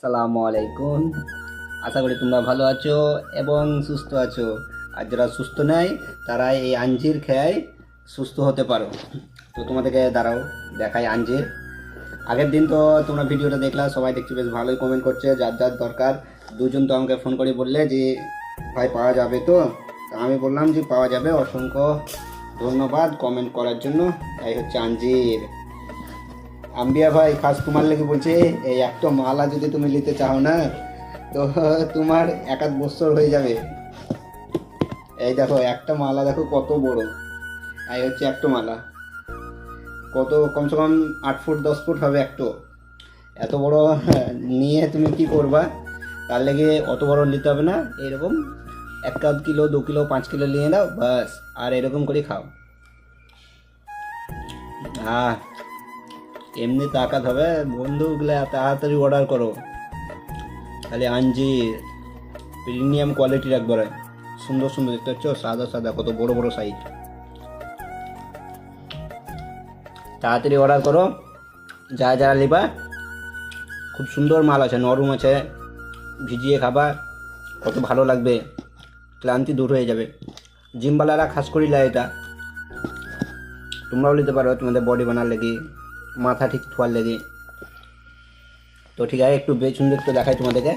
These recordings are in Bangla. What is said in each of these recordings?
সালামু আলাইকুম। আশা করি তোমরা ভালো আছো এবং সুস্থ আছো। আর যারা সুস্থ নাই তারা এই আঞ্জির খেয়ে সুস্থ হতে পারো। তো তোমাদেরকে দাঁড়াও দেখাই আঞ্জির। আগের দিন তো তোমরা ভিডিওটা দেখলা, সবাই দেখছি বেশ ভালোই কমেন্ট করছে। যার যার দরকার দুজন তো আমাকে ফোন করে বললে যে ভাই পাওয়া যাবে তো। তা আমি বললাম যে পাওয়া যাবে, অসংখ্য ধন্যবাদ কমেন্ট করার জন্য। এই হচ্ছে আঞ্জির। আম্বিয়া ভাই খাস তোমার লেগে বলছে, এই একটা মালা যদি তুমি নিতে চাও না তো তোমার এক আধ বছর হয়ে যাবে। এই দেখো একটা মালা, দেখো কত বড়। এই হচ্ছে একটা মালা, কত কমসে কম 8 ফুট 10 ফুট হবে একটু। এত বড় নিয়ে তুমি কি করবা? তার লেগে অত বড় নিতে হবে না, এরকম 1 কিলো 2 কিলো 5 কিলো নিয়ে নাও বাস, আর এরকম করে খাও। হ্যাঁ, এমনি তাকাত হবে বন্ধুগুলো, তাড়াতাড়ি অর্ডার করো। খালি আঞ্জির প্রিমিয়াম কোয়ালিটির একবারে সুন্দর সুন্দর, দেখতে পাচ্ছ সাদা সাদা কত বড় বড় সাইজ। তাড়াতাড়ি অর্ডার করো যা যা নিবা। খুব সুন্দর মাল আছে, নরম আছে, ভিজিয়ে খাবা কত ভালো লাগবে, ক্লান্তি দূর হয়ে যাবে। জিমবালারা খাস করি লাই এটা, তোমরাও নিতে পারো তোমাদের বডি বানার লেগে, মাথা ঠিক থোয়ার লেগে। তো ঠিক আছে, একটু বেশ সুন্দর একটু দেখাই তোমাদেরকে।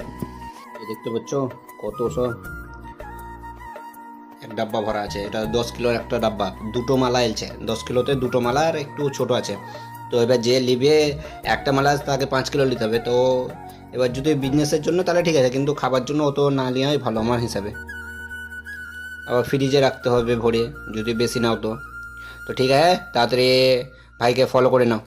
এই দেখতে পাচ্ছ কত সব এক ডাব্বা ভরা আছে। এটা 10 কিলোর একটা ডাব্বা, দুটো মালা এলছে। 10 কিলোতে দুটো মালা আর একটু ছোট আছে। তো এবার যে নিবে একটা মালা তাকে 5 কিলো নিতে হবে। তো এবার যদি বিজনেসের জন্য তাহলে ঠিক আছে, কিন্তু খাবার জন্য অত না নেওয়াই ভালো আমার হিসাবে। আবার ফ্রিজে রাখতে হবে ভরে যদি বেশি নাও তো। তো ঠিক আছে, তাড়াতাড়ি ভাইকে ফলো করে নাও।